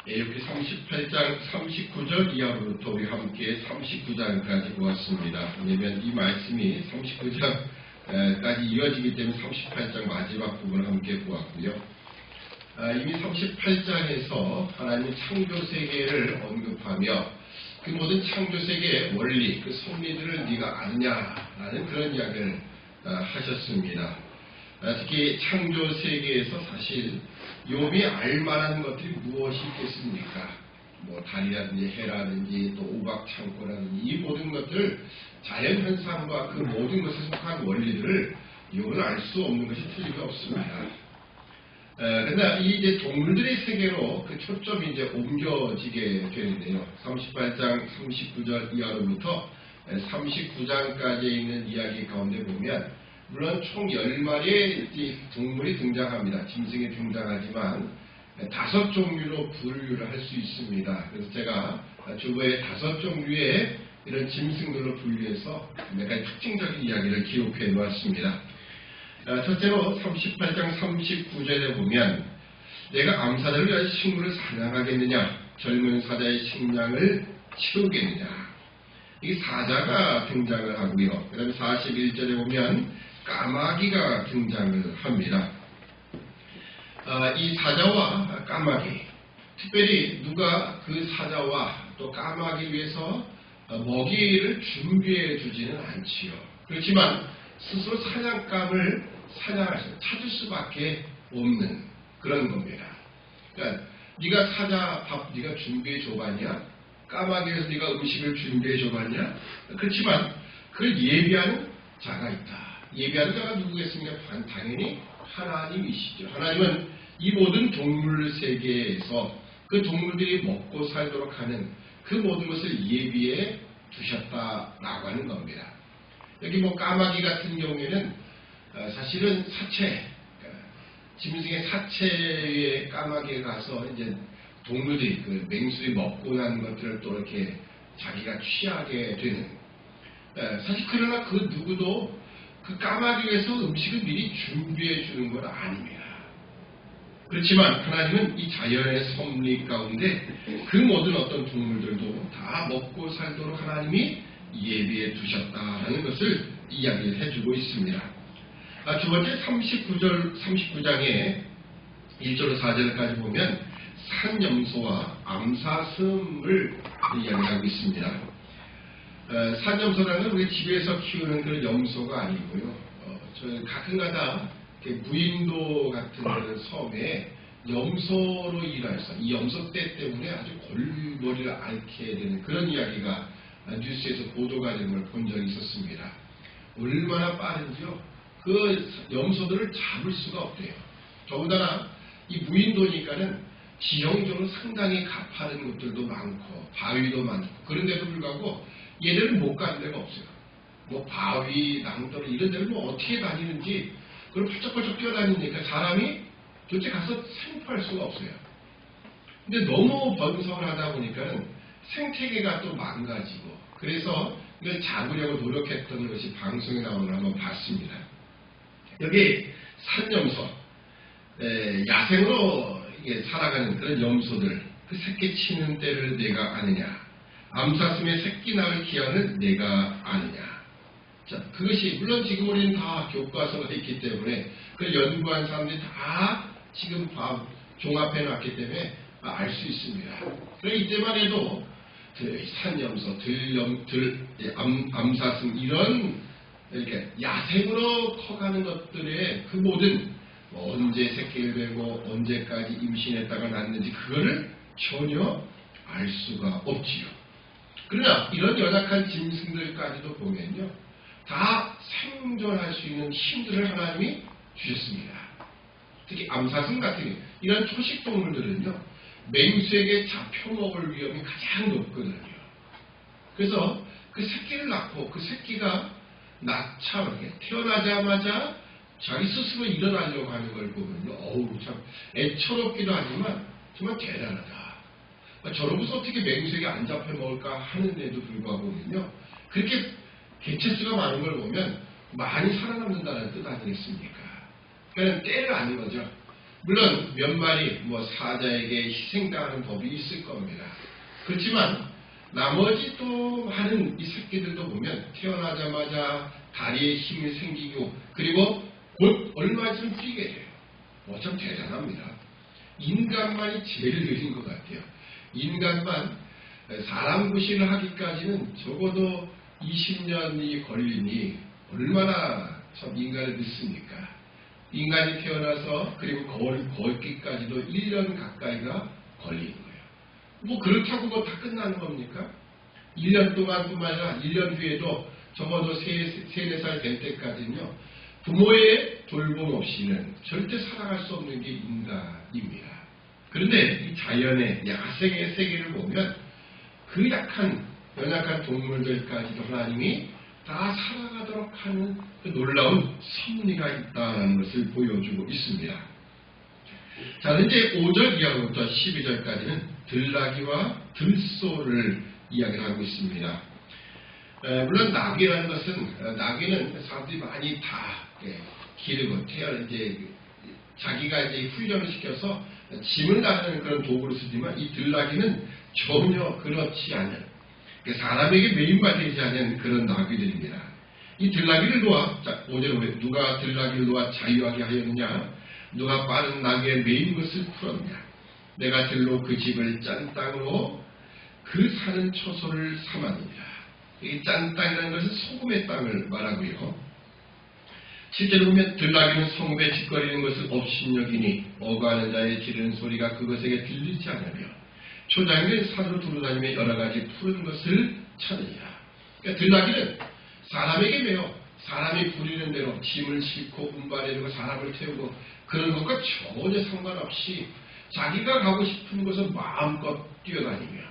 여기 38장 39절 이하로부터 우리 함께 39장까지 보았습니다. 왜냐하면 이 말씀이 39장까지 이어지기 때문에 38장 마지막 부분을 함께 보았고요. 이미 38장에서 하나님의 창조세계를 언급하며 그 모든 창조세계의 원리, 그 섭리들을 네가 아느냐라는 그런 이야기를 하셨습니다. 특히 창조세계에서 사실 욥이 알만한 것들이 무엇이 있겠습니까? 뭐 달이라든지 해라든지 또 오각창고라든지 이 모든 것들, 자연현상과 그 모든 것에 속한 원리들을 욥은 알 수 없는 것이 틀림이 없습니다. 그러나 이 이제 동물들의 세계로 그 초점이 이제 옮겨지게 되는데요. 38장 39절 이하로부터 39장까지 있는 이야기 가운데 보면 물론 총 10마리의 동물이 등장합니다. 짐승이 등장하지만 5종류로 분류를 할 수 있습니다. 그래서 제가 주보에 5종류의 이런 짐승들로 분류해서 몇 가지 특징적인 이야기를 기록해 놓았습니다. 첫째로 38장 39절에 보면 내가 암사자를 위하여 식물을 사냥하겠느냐, 젊은 사자의 식량을 채우겠느냐, 이 사자가 등장을 하고요. 그 다음에 41절에 보면 까마귀가 등장을 합니다. 이 사자와 까마귀, 특별히 누가 그 사자와 또 까마귀 위해서 먹이를 준비해 주지는 않지요. 그렇지만 스스로 사냥감을 찾을 수밖에 없는 그런 겁니다. 그러니까 네가 사자 밥 네가 준비해 줘봤냐? 까마귀에서 네가 음식을 준비해 줘봤냐? 그렇지만 그걸 예비하는 자가 있다. 예비하는 자가 누구겠습니까? 당연히 하나님이시죠. 하나님은 이 모든 동물 세계에서 그 동물들이 먹고 살도록 하는 그 모든 것을 예비해 두셨다라고 하는 겁니다. 여기 뭐 까마귀 같은 경우에는 사실은 사체, 짐승의 사체에 까마귀가 가서 이제 동물들이 그 맹수들이 먹고 난 것들을 또 이렇게 자기가 취하게 되는. 사실 그러나 그 누구도 그 까마귀 위해서 음식을 미리 준비해 주는 건 아닙니다. 그렇지만 하나님은 이 자연의 섭리 가운데 그 모든 어떤 동물들도 다 먹고 살도록 하나님이 예비해 두셨다라는 것을 이야기를 해주고 있습니다. 두 번째 39장의 1절로 4절까지 보면 산염소와 암사슴을 이야기하고 있습니다. 산염소라는 우리 집에서 키우는 그런 염소가 아니고요. 저는 가끔가다 무인도 같은 그런 섬에 염소로 일해서 이 염소떼 때문에 아주 골머리를 앓게 되는 그런 이야기가 뉴스에서 보도가 된 걸 본 적이 있었습니다. 얼마나 빠른지요. 그 염소들을 잡을 수가 없대요. 더군다나 이 무인도니까는 지형적으로 상당히 가파른 곳들도 많고 바위도 많고 그런데도 불구하고 얘들은 못 가는 데가 없어요. 뭐 바위, 낭떠러 이런 데를 뭐 어떻게 다니는지 그걸 펄쩍펄쩍 뛰어다니니까 사람이 도대체 가서 생포할 수가 없어요. 근데 너무 번성을 하다 보니까는 생태계가 또 망가지고 그래서 이걸 잡으려고 노력했던 것이 방송에 나오는 걸 한번 봤습니다. 여기 산염소, 야생으로 살아가는 그런 염소들, 그 새끼 치는 때를 내가 아느냐, 암사슴의 새끼 낳을 기한을 내가 아느냐. 자, 그것이 물론 지금 우리는 다 교과서가 있기 때문에 그걸 연구한 사람들이 다 지금 종합해 놨기 때문에 알 수 있습니다. 그래서 이때만 해도 산염소, 암사슴 이런 이렇게 야생으로 커가는 것들의 그 모든 언제 새끼를 베고 언제까지 임신했다가 낳는지 그거를 전혀 알 수가 없지요. 그러나 이런 연약한 짐승들까지도 보면요, 다 생존할 수 있는 힘들을 하나님이 주셨습니다. 특히 암사슴 같은 이런 초식 동물들은요, 맹수에게 잡혀먹을 위험이 가장 높거든요. 그래서 그 새끼를 낳고 그 새끼가 낳자마자 태어나자마자 자기 스스로 일어나려고 하는 걸 보면요, 어우 참 애처롭기도 하지만 정말 대단하다. 저러고서 어떻게 맹수에게 안 잡혀 먹을까 하는데도 불구하고 보면요, 그렇게 개체수가 많은 걸 보면 많이 살아남는다는 뜻 아니겠습니까? 그러니까 때를 아는 거죠. 물론 몇 마리 사자에게 희생당하는 법이 있을 겁니다. 그렇지만 나머지 또 많은 이 새끼들도 보면 태어나자마자 다리에 힘이 생기고 그리고 곧 얼마 있으면 뛰게 돼요. 참 대단합니다. 인간만이 제일 느린 것 같아요. 인간만 사람 구실을 하기까지는 적어도 20년이 걸리니 얼마나 참 인간을 늦습니까? 인간이 태어나서 그리고 걷기까지도 1년 가까이가 걸리는 거예요. 그렇다고 다 끝나는 겁니까? 1년 동안뿐만 아니라 1년 뒤에도 적어도 3, 4살 될 때까지는요. 부모의 돌봄 없이는 절대 살아갈 수 없는 게 인간입니다. 그런데 이 자연의 야생의 세계를 보면 그 연약한 동물들까지도 하나님이 다 살아가도록 하는 그 놀라운 섭리가 있다는 것을 보여주고 있습니다. 자, 이제 5절 이하부터 12절까지는 들나귀와 들소를 이야기하고 있습니다. 물론 나귀라는 것은 나귀는 사람들이 많이 다 기르고 이제 자기가 이제 훈련을 시켜서 짐을 나르는 그런 도구로 쓰지만 이 들나귀는 전혀 그렇지 않은 사람에게 매임과 되지 않은 그런 나귀들입니다. 이 들나귀를 놓아 5절에 누가 들나귀를 놓아 자유하게 하였느냐 누가 빠른 나귀에 매인 것을 풀었느냐 내가 들로 그 집을 짠 땅으로 그 사는 처소를 삼았느니라. 이 짠 땅이라는 것은 소금의 땅을 말하고요. 실제로 보면 들나귀는 성읍에 짓거리는 것을 업신여기니 어거하는 자의 지르는 소리가 그것에게 들리지 않으며 초장은 산으로 두루다니며 여러가지 푸른 것을 찾으니라. 그러니까 들나귀는 사람에게 매여 사람이 부리는 대로 짐을 싣고 운반해주고 사람을 태우고 그런 것과 전혀 상관없이 자기가 가고 싶은 곳을 마음껏 뛰어다니며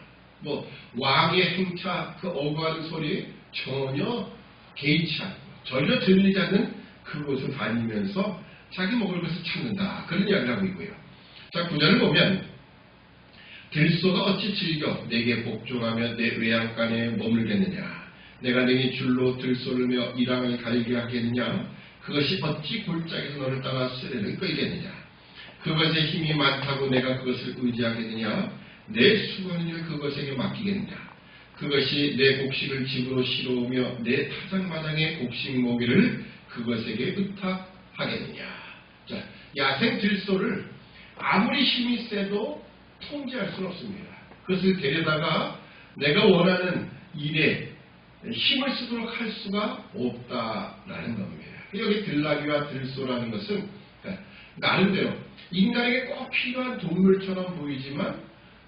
왕의 행차 그 어거하는 소리에 전혀 개의치 않고 전혀 들리지 않는 그곳을 다니면서 자기 먹을 것을 찾는다. 그런 이야기를 하고 있고요. 자, 9절을 보면 들소가 어찌 즐겨 내게 복종하며 내 외양간에 머물겠느냐 내가 능히 줄로 들소를 메어 이랑을 갈게 하겠느냐 그것이 어찌 골짜기에서 너를 따라 쓰레를 끌겠느냐 그것에 힘이 많다고 내가 그것을 의지하겠느냐 내 수고는 일 그것에게 맡기겠느냐 그것이 내 곡식을 집으로 실어오며 내 타작마당의 곡식 모기를 그것에게 의탁하겠느냐. 자, 야생 들소를 아무리 힘이 세도 통제할 수는 없습니다. 그것을 데려다가 내가 원하는 일에 힘을 쓰도록 할 수가 없다라는 겁니다. 여기 들나귀와 들소라는 것은 나름대로 인간에게 꼭 필요한 동물처럼 보이지만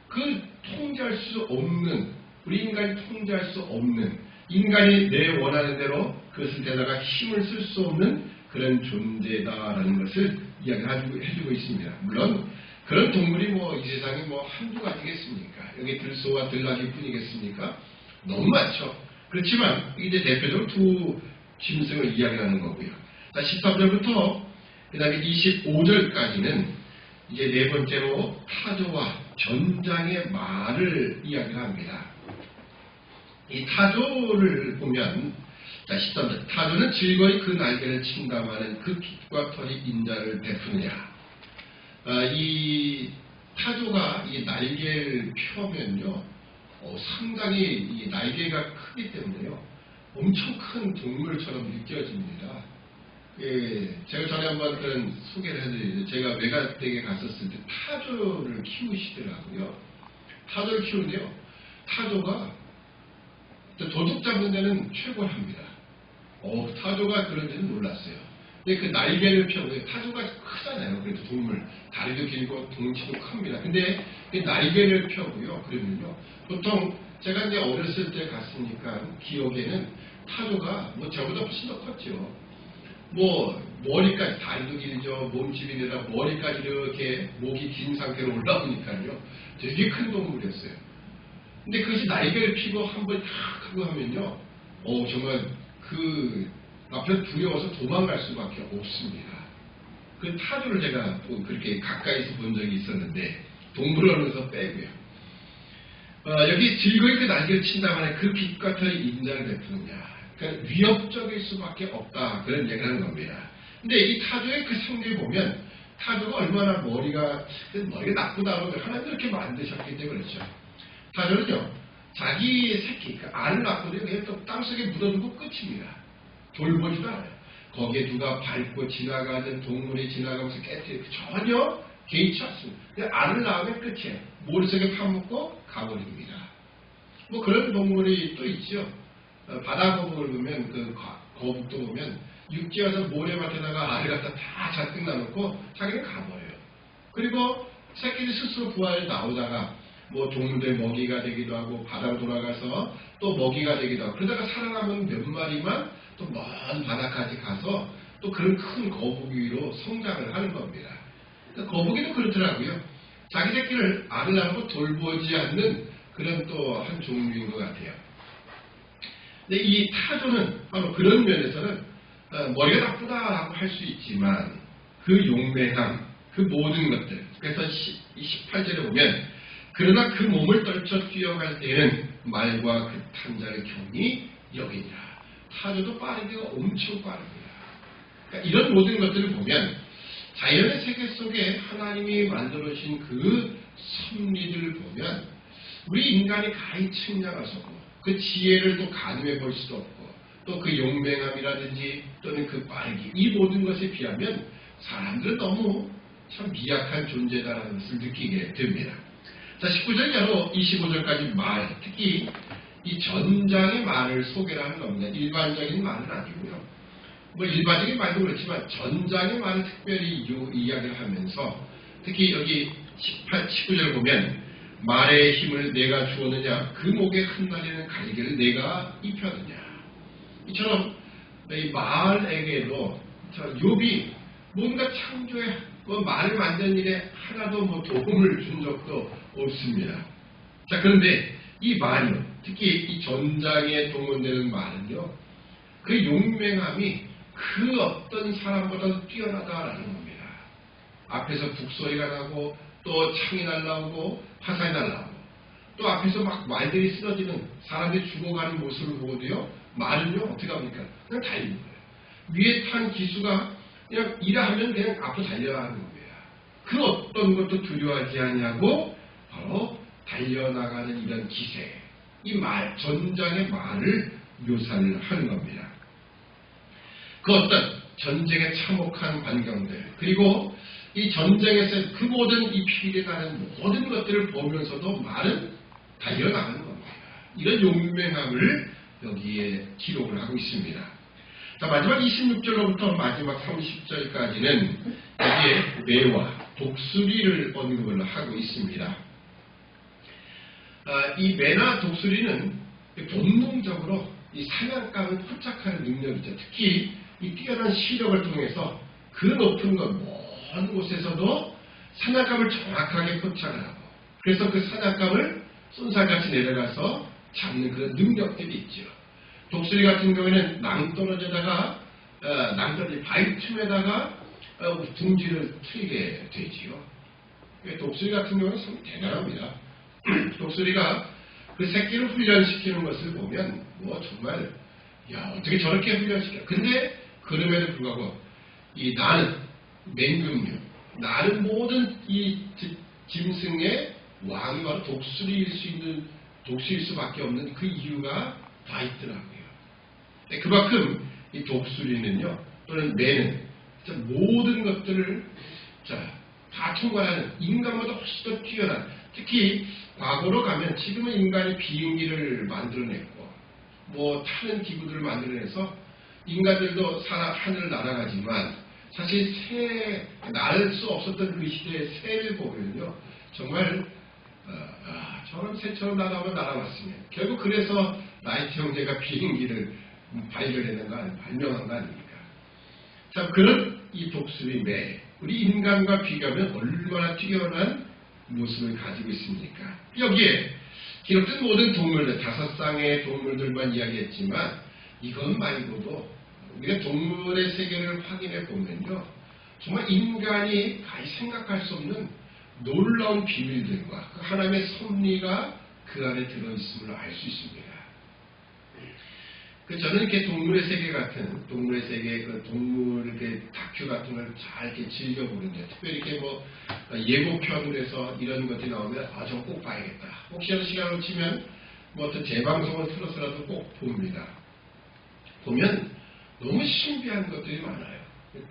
그 통제할 수 없는 우리 인간이 통제할 수 없는 인간이 내 원하는 대로 그것을 대다가 힘을 쓸 수 없는 그런 존재다라는 것을 이야기해주고 있습니다. 물론 그런 동물이 이 세상에 한두 가지겠습니까? 여기 들소와 들나귀 뿐이겠습니까? 너무 많죠. 그렇지만 이제 대표적으로 두 짐승을 이야기하는 거고요. 13절부터 그 다음에 25절까지는 이제 네 번째로 타조와 전장의 말을 이야기를 합니다. 이 타조를 보면 13절 타조는 즐거이 그 날개를 침담하는 그 깃과 털이 인자를 베푸느냐. 이 타조가 이 날개를 펴면요 상당히 이 날개가 크기 때문에요 엄청 큰 동물처럼 느껴집니다. 제가 전에 한번 그런 소개를 해드리는데 제가 외가댁에 갔었을 때 타조를 키우시더라고요. 타조를 키우는데요 타조가 도둑 잡는 데는 최고랍니다. 타조가 그런지는 몰랐어요. 근데 그 날개를 펴고 타조가 크잖아요. 그래도 동물 다리도 길고 덩치도 큽니다. 근데 그 날개를 펴고요. 그러면요 보통 제가 이제 어렸을 때 갔으니까 기억에는 타조가 저보다 훨씬 더 컸죠. 머리까지 다리도 길죠. 몸집이나 머리까지 이렇게 목이 긴 상태로 올라오니까요. 되게 큰 동물이었어요. 근데 그것이 날개를 피고 한번 탁 하고 하면요. 정말 그 앞에 두려워서 도망갈 수밖에 없습니다. 그 타조를 제가 그렇게 가까이서 본 적이 있었는데 동물원에서 빼고요. 여기 즐거이 그 날개를 친다만 그 빛과 털이 인자를 베푸느냐. 그러니까 위협적일 수밖에 없다. 그런 얘기를 하는 겁니다. 근데 이 타조의 그 성질을 보면 타조가 얼마나 머리가 나쁘다고 하나님 이렇게 만드셨기 때문에 그렇죠. 타조는요, 자기 새끼, 그 알을 낳고도 그냥 또 땅속에 묻어두고 끝입니다. 돌보지도 않아요. 거기에 누가 밟고 지나가는 동물이 지나가면서 깨뜨리고 전혀 개의치 않습니다. 그냥 알을 낳으면 끝이에요. 모래속에 파묻고 가버립니다. 뭐 그런 동물이 또 있죠. 바다 거북을 보면, 그 거북도 보면 육지에 와서 모래밭에다가 알을 갖다 다 잔뜩 놔놓고 자기는 가버려요. 그리고 새끼들이 스스로 부화해 나오다가 뭐 동물들 먹이가 되기도 하고 바다로 돌아가서 또 먹이가 되기도 하고 그러다가 살아남은 몇 마리만 또 먼 바다까지 가서 또 그런 큰 거북이로 성장을 하는 겁니다. 그러니까 거북이도 그렇더라고요. 자기 새끼를 알을 낳고 돌보지 않는 그런 또 한 종류인 것 같아요. 근데 이 타조는 바로 그런 면에서는 머리가 나쁘다라고 할 수 있지만 그 용맹함, 그 모든 것들. 그래서 18절에 보면 그러나 그 몸을 떨쳐 뛰어갈 때에는 말과 그 탐자를 경히 여기니라. 타조도 빠르기가 엄청 빠릅니다. 그러니까 이런 모든 것들을 보면 자연의 세계 속에 하나님이 만들어주신 그 섭리들을 보면 우리 인간이 가히 측량할 수 없고 그 지혜를 또 가늠해 볼 수도 없고 또 그 용맹함이라든지 또는 그 빠르기 이 모든 것에 비하면 사람들은 너무 참 미약한 존재다라는 것을 느끼게 됩니다. 자, 19절 이하로 25절까지 말, 특히 이 전장의 말을 소개를 하는 겁니다. 일반적인 말은 아니고요. 뭐 일반적인 말도 그렇지만 전장의 말을 특별히 이야기를 하면서 특히 여기 19절 보면 말의 힘을 내가 주었느냐 그 목에 흩날리는 갈기를 내가 입혔느냐 이처럼 이 말에게도 욥이 뭔가 창조에 뭐 말을 만드는 일에 하나도 뭐 도움을 준 적도 없습니다. 자, 그런데 이 말이요, 특히 이 전장에 동원되는 말은요, 그 용맹함이 그 어떤 사람보다도 뛰어나다라는 겁니다. 앞에서 북소리가 나고 또 창이 날라오고 화살이 날라오고 또 앞에서 막 말들이 쓰러지는 사람들이 죽어가는 모습을 보고도요, 말은요 어떻게 합니까? 그냥 달리는 거예요. 위에 탄 기수가 그냥 일하면 그냥 앞으로 달려가는 겁니다. 그 어떤 것도 두려워하지 않냐고 바로 달려나가는 이런 기세, 이 말, 전장의 말을 묘사를 하는 겁니다. 그 어떤 전쟁의 참혹한 반경들, 그리고 이 전쟁에서 그 모든 이 피를 가는 모든 것들을 보면서도 말은 달려나가는 겁니다. 이런 용맹함을 여기에 기록을 하고 있습니다. 자, 마지막 26절로부터 마지막 30절까지는 여기에 매와 독수리를 언급을 하고 있습니다. 이 매나 독수리는 본능적으로 이 사냥감을 포착하는 능력이죠. 특히 이 뛰어난 시력을 통해서 그 높은 곳, 먼 곳에서도 사냥감을 정확하게 포착을 하고 그래서 그 사냥감을 쏜살같이 내려가서 잡는 그런 능력들이 있죠. 독수리 같은 경우에는 낭떠러지에다가 낭떠러지 바위 틈에다가 둥지를 트이게 되지요. 독수리 같은 경우는 참 대단합니다. 독수리가 그 새끼를 훈련시키는 것을 보면 뭐 정말 야 어떻게 저렇게 훈련시켜. 근데 그럼에도 불구하고 이 나는 맹금류, 나는 모든 이 짐승의 왕이 바로 독수리일 수밖에 없는 그 이유가 다 있더라고요. 그만큼 이 독수리는요, 또는 매는 모든 것들을 다 통과하는 인간보다 훨씬 더 뛰어난, 특히 과거로 가면 지금은 인간이 비행기를 만들어냈고 뭐 타는 기구들을 만들어내서 인간들도 하늘을 날아가지만 사실 날 수 없었던 그 시대의 새를 보면요 정말 저런 새처럼 날아오면 날아왔으면 결국 그래서 라이트 형제가 비행기를 발명한 거 아닙니까? 자, 그런 이 독수리 매 우리 인간과 비교하면 얼마나 뛰어난 모습을 가지고 있습니까? 여기에 기록된 모든 동물들, 5쌍의 동물들만 이야기했지만 이것 말고도 우리가 동물의 세계를 확인해 보면요 정말 인간이 가히 생각할 수 없는 놀라운 비밀들과 그 하나님의 섭리가 그 안에 들어있음을 알 수 있습니다. 저는 이렇게 동물의 세계 같은, 동물의 세계, 그 동물 다큐 같은 걸 잘 이렇게 즐겨보는데, 특별히 이렇게 뭐, 예고편에서 이런 것들이 나오면, 저거 꼭 봐야겠다. 혹시라도 시간을 치면, 뭐 어떤 재방송을 틀어서라도 꼭 봅니다. 보면 너무 신비한 것들이 많아요.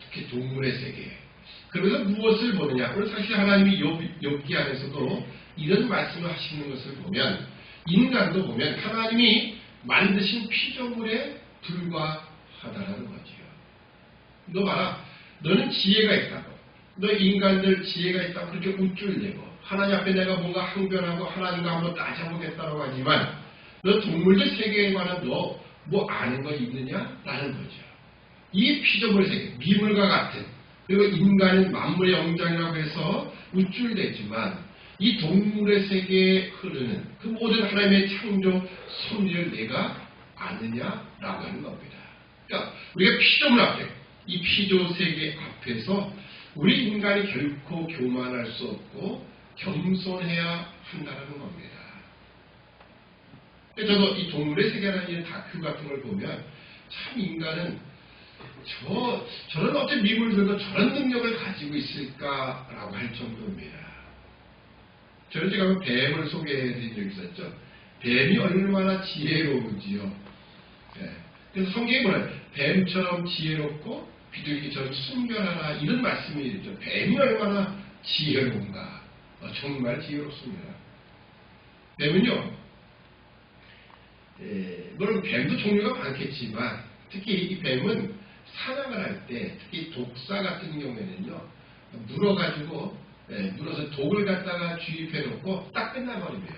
특히 동물의 세계. 그러면서 무엇을 보느냐? 오늘 사실 하나님이 욥기 안에서도 이런 말씀을 하시는 것을 보면, 인간도 보면 하나님이 만드신 피조물에 불과하다라는 거지요. 너 봐라. 너는 지혜가 있다고. 너 인간들 지혜가 있다고 그렇게 우쭐대고 하나님 앞에 내가 뭔가 항변하고 하나님과 한번 따져보겠다고 하지만 너 동물들 세계에 관한 너 뭐 아는 거 있느냐? 라는 거죠. 이 피조물의 세계, 미물과 같은 그리고 인간은 만물의 영장이라고 해서 우쭐대지만 이 동물의 세계에 흐르는 그 모든 하나님의 창조 섭리를 내가 아느냐라고 하는 겁니다. 그러니까 우리가 피조물 앞에, 이 피조 세계 앞에서 우리 인간이 결코 교만할 수 없고 겸손해야 한다는 겁니다. 저도 이 동물의 세계라는 다큐 같은 걸 보면 참 인간은 저런 어떤 미물들도 저런 능력을 가지고 있을까라고 할 정도입니다. 저는 제가 뱀을 소개해드린 적이 있었죠. 뱀이 얼마나 지혜로운지요. 그래서 성경에 뭐래요? 뱀처럼 지혜롭고 비둘기처럼 순결하라 이런 말씀이 있죠. 뱀이 얼마나 지혜로운가. 정말 지혜롭습니다. 뱀은요. 물론 뱀도 종류가 많겠지만 특히 이 뱀은 사냥을 할 때 특히 독사 같은 경우에는요. 물어서 독을 갖다가 주입해 놓고 딱 끝나버립니다.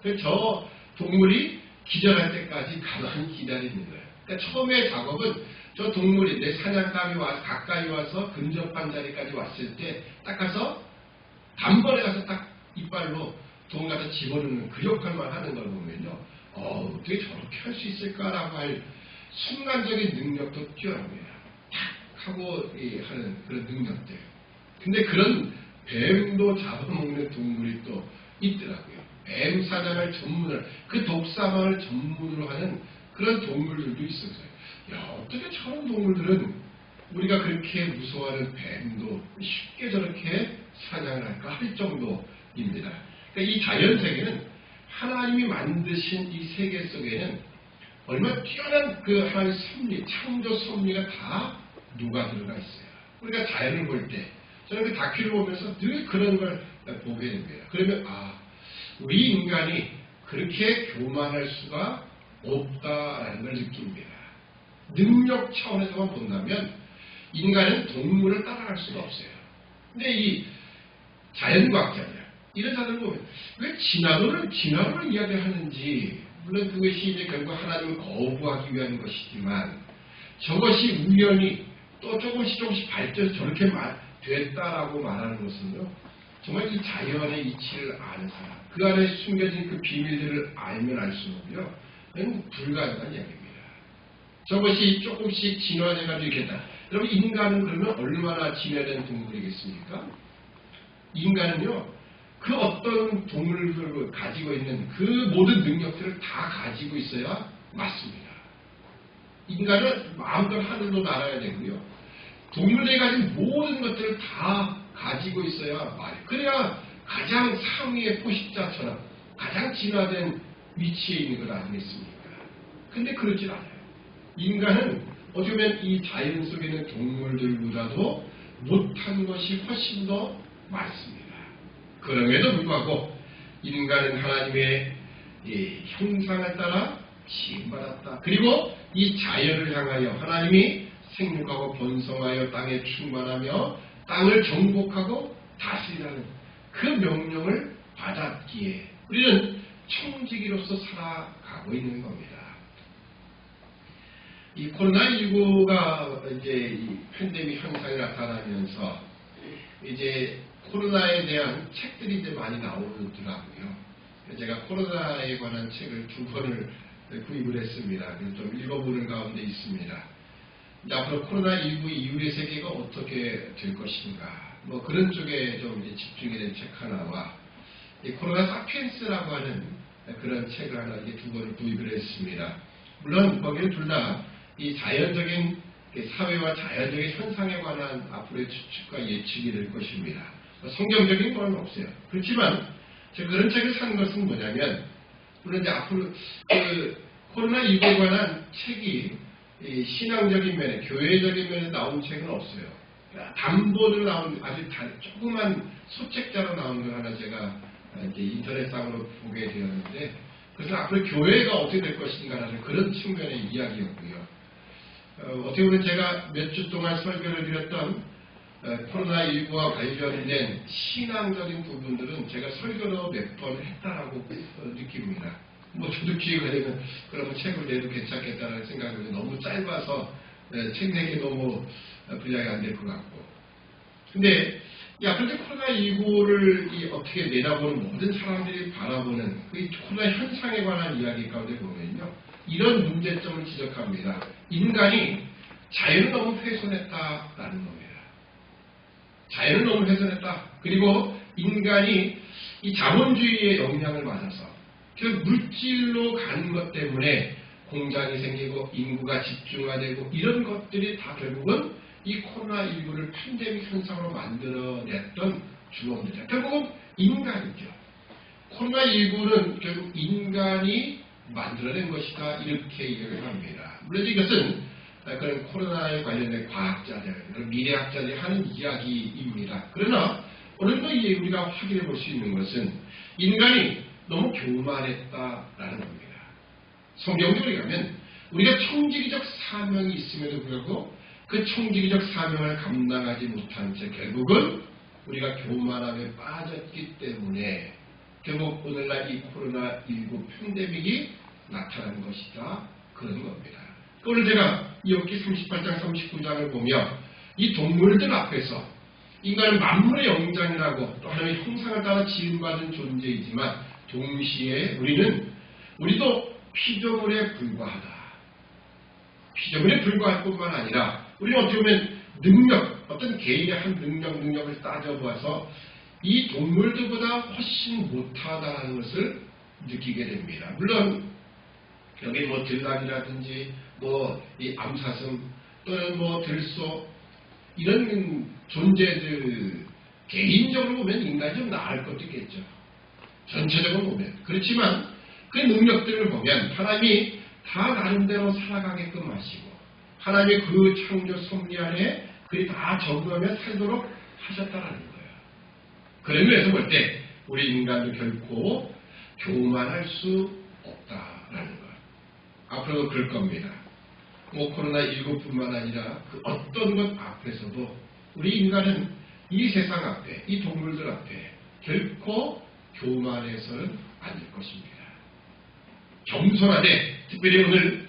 그래서 저 동물이 기절할 때까지 가만히 기다리는 거예요. 그러니까 처음에 작업은 저 동물이 내 사냥감이 가까이 와서 근접한 자리까지 왔을 때 딱 가서 단번에 가서 딱 이빨로 돈 갖다 집어넣는 그 역할만 하는 걸 보면요. 어떻게 저렇게 할 수 있을까라고 할 순간적인 능력도 뛰어납니다. 탁 하고 하는 그런 능력들. 근데 그런 뱀도 잡아먹는 동물이 또 있더라고요. 뱀 사냥을 전문을, 그 독사망을 전문으로 하는 그런 동물들도 있었어요. 어떻게 저런 동물들은 우리가 그렇게 무서워하는 뱀도 쉽게 저렇게 사냥을 할까 할 정도입니다. 그러니까 이 자연세계는 하나님이 만드신 이 세계 속에는 얼마나 뛰어난 그 하나님의 섭리, 창조 섭리가 다 녹아 들어가 있어요. 우리가 자연을 볼 때, 저는 그 다큐를 보면서 늘 그런 걸 보게 됩니다. 그러면, 우리 인간이 그렇게 교만할 수가 없다라는 걸 느낍니다. 능력 차원에서만 본다면, 인간은 동물을 따라갈 수가 없어요. 근데 이 자연과학자들, 이런 사람을 보면 왜 진화론을 이야기하는지, 물론 그것이 이제 결국 하나님을 거부하기 위한 것이지만 저것이 우연히 또 조금씩 발전해서 저렇게 됐다라고 말하는 것은요, 정말 이 자연의 이치를 아는 사람, 그 안에 숨겨진 그 비밀들을 알면 알수록요, 그건 불가능한 이야기입니다. 저것이 조금씩 진화돼가지고 이렇게 다. 여러분, 인간은 그러면 얼마나 진화된 동물이겠습니까? 인간은요, 그 어떤 동물들을 가지고 있는 그 모든 능력들을 다 가지고 있어야 맞습니다. 인간은 마음껏 하늘로 날아야 되고요. 동물들이 가진 모든 것들을 다 가지고 있어야 말이에요. 그래야 가장 상위의 포식자처럼 가장 진화된 위치에 있는 것 아니겠습니까? 근데 그렇진 않아요. 인간은 어떻게 보면 이 자연 속에 있는 동물들보다도 못한 것이 훨씬 더 많습니다. 그럼에도 불구하고 인간은 하나님의 형상을 따라 지음받았다. 그리고 이 자연을 향하여 하나님이 생육하고 번성하여 땅에 충만하며 땅을 정복하고 다스리라는 그 명령을 받았기에 우리는 청지기로서 살아가고 있는 겁니다. 이 코로나19가 이제 이 팬데믹 현상이 나타나면서 이제 코로나에 대한 책들이 이제 많이 나오더라고요. 제가 코로나에 관한 책을 2권을 구입을 했습니다. 그래서 좀 읽어보는 가운데 있습니다. 이제 앞으로 코로나19 이후의 세계가 어떻게 될 것인가, 뭐 그런 쪽에 좀 이제 집중이 된 책 하나와 이 코로나 사피엔스라고 하는 그런 책을 하나 이제 2권을 구입을 했습니다. 물론 거기는 둘 다 이 자연적인 사회와 자연적인 현상에 관한 앞으로의 추측과 예측이 될 것입니다. 성경적인 건 없어요. 그렇지만 제가 그런 책을 산 것은 뭐냐면, 물론 이제 앞으로 코로나19에 관한 책이 이 신앙적인 면에, 교회적인 면에 나온 책은 없어요. 담보로 나온 아주 조그만 소책자로 나온 걸 하나 제가 이제 인터넷상으로 보게 되었는데, 그래서 앞으로 교회가 어떻게 될 것인가라는 그런 측면의 이야기였고요. 어떻게 보면 제가 몇 주 동안 설교를 드렸던 코로나19와 관련된 신앙적인 부분들은 제가 설교로 몇 번 했다라고 느낍니다. 뭐 저도 기회가 되면 그러면 책을 내도 괜찮겠다는 생각이 너무 짧아서 책 내기 너무 분량이 안 될 것 같고. 근데 이 앞으로 코로나19를 어떻게 내다보는 모든 사람들이 바라보는 그 코로나 현상에 관한 이야기 가운데 보면요, 이런 문제점을 지적합니다. 인간이 자연을 너무 훼손했다라는 겁니다. 자연을 너무 훼손했다. 그리고 인간이 이 자본주의의 영향을 받아서 그 물질로 가는 것 때문에 공장이 생기고 인구가 집중화되고 이런 것들이 다 결국은 이 코로나19를 팬데믹 현상으로 만들어냈던 주범들이죠. 결국은 인간이죠. 코로나19는 결국 인간이 만들어낸 것이다, 이렇게 얘기를 합니다. 물론 이것은 그런 코로나에 관련된 과학자들, 미래학자들이 하는 이야기입니다. 그러나 오늘도 우리가 확인해 볼 수 있는 것은 인간이 너무 교만했다라는 겁니다. 성경적으로 가면 우리가 청지기적 사명이 있음에도 불구하고 그 청지기적 사명을 감당하지 못한 채 결국은 우리가 교만함에 빠졌기 때문에 결국 오늘날 이 코로나19 팬데믹이 나타난 것이다, 그런 겁니다. 오늘 제가 욥기 38장 39장을 보며 이 동물들 앞에서 인간은 만물의 영장이라고 또 하나님의 형상을 따라 지음받은 존재이지만 동시에 우리도 피조물에 불과하다. 피조물에 불과할 뿐만 아니라 우리는 어떻게 보면 어떤 개인의 한 능력을 따져보아서 이 동물들보다 훨씬 못하다는 것을 느끼게 됩니다. 물론 여기 뭐 들락이라든지 이 암사슴 또는 들소 이런 존재들 개인적으로 보면 인간이 좀 나을 것도 있겠죠. 전체적으로 보면. 그렇지만 그 능력들을 보면 하나님이 다 나름대로 살아가게끔 하시고 하나님의 그 창조 섭리 안에 그리 다 적응하며 살도록 하셨다라는 거예요. 그런 면에서 볼 때 우리 인간도 결코 교만할 수 없다라는 거예요. 앞으로도 그럴 겁니다. 코로나19뿐만 아니라 그 어떤 것 앞에서도 우리 인간은 이 세상 앞에, 이 동물들 앞에 결코 교만해서는 아닐 것입니다. 겸손하되, 특별히 오늘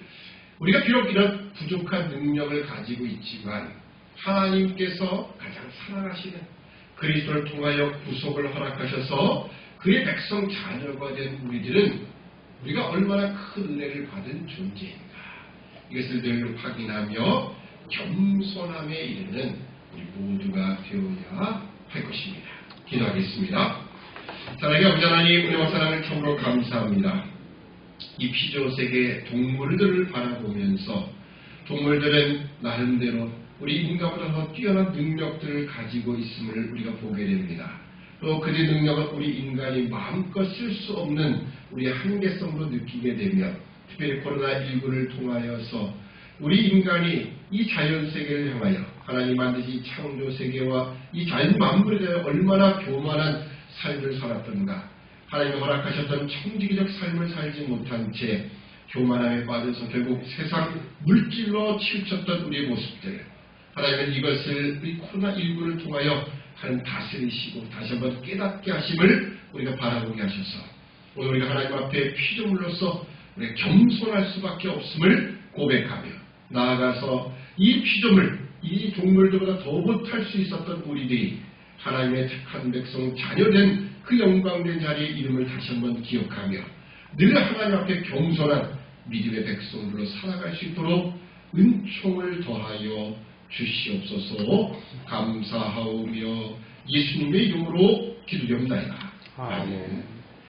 우리가 비록 이런 부족한 능력을 가지고 있지만 하나님께서 가장 사랑하시는 그리스도를 통하여 구속을 허락하셔서 그의 백성 자녀가 된 우리들은 우리가 얼마나 큰 은혜를 받은 존재인가, 이것을 늘 확인하며 겸손함에 이르는 우리 모두가 되어야 할 것입니다. 기도하겠습니다. 사랑의 아버지 하나님, 은혜와 사랑을 참으로 감사합니다. 이 피조세계 동물들을 바라보면서 동물들은 나름대로 우리 인간보다 더 뛰어난 능력들을 가지고 있음을 우리가 보게 됩니다. 또 그들의 능력은 우리 인간이 마음껏 쓸 수 없는 우리의 한계성으로 느끼게 되며 특별히 코로나19를 통하여서 우리 인간이 이 자연세계를 향하여 하나님 만드신 이 창조세계와 이 자연 만물에 대해 얼마나 교만한 삶을 살았던가, 하나님이 허락하셨던 청지기적 삶을 살지 못한 채 교만함에 빠져서 결국 세상 물질로 치우쳤던 우리의 모습들, 하나님은 이것을 이 코로나19를 통하여 하나님 다스리시고 다시 한번 깨닫게 하심을 우리가 바라보게 하셔서 오늘 우리가 하나님 앞에 피조물로서 우리가 겸손할 수밖에 없음을 고백하며 나아가서 이 피조물, 이 동물들보다 더 못할 수 있었던 우리들이 하나님의 택한 백성 자녀된 그 영광된 자리에 이름을 다시 한번 기억하며 늘 하나님 앞에 겸손한 믿음의 백성들로 살아갈 수 있도록 은총을 더하여 주시옵소서. 감사하오며 예수님의 이름으로 기도드립니다. 아멘.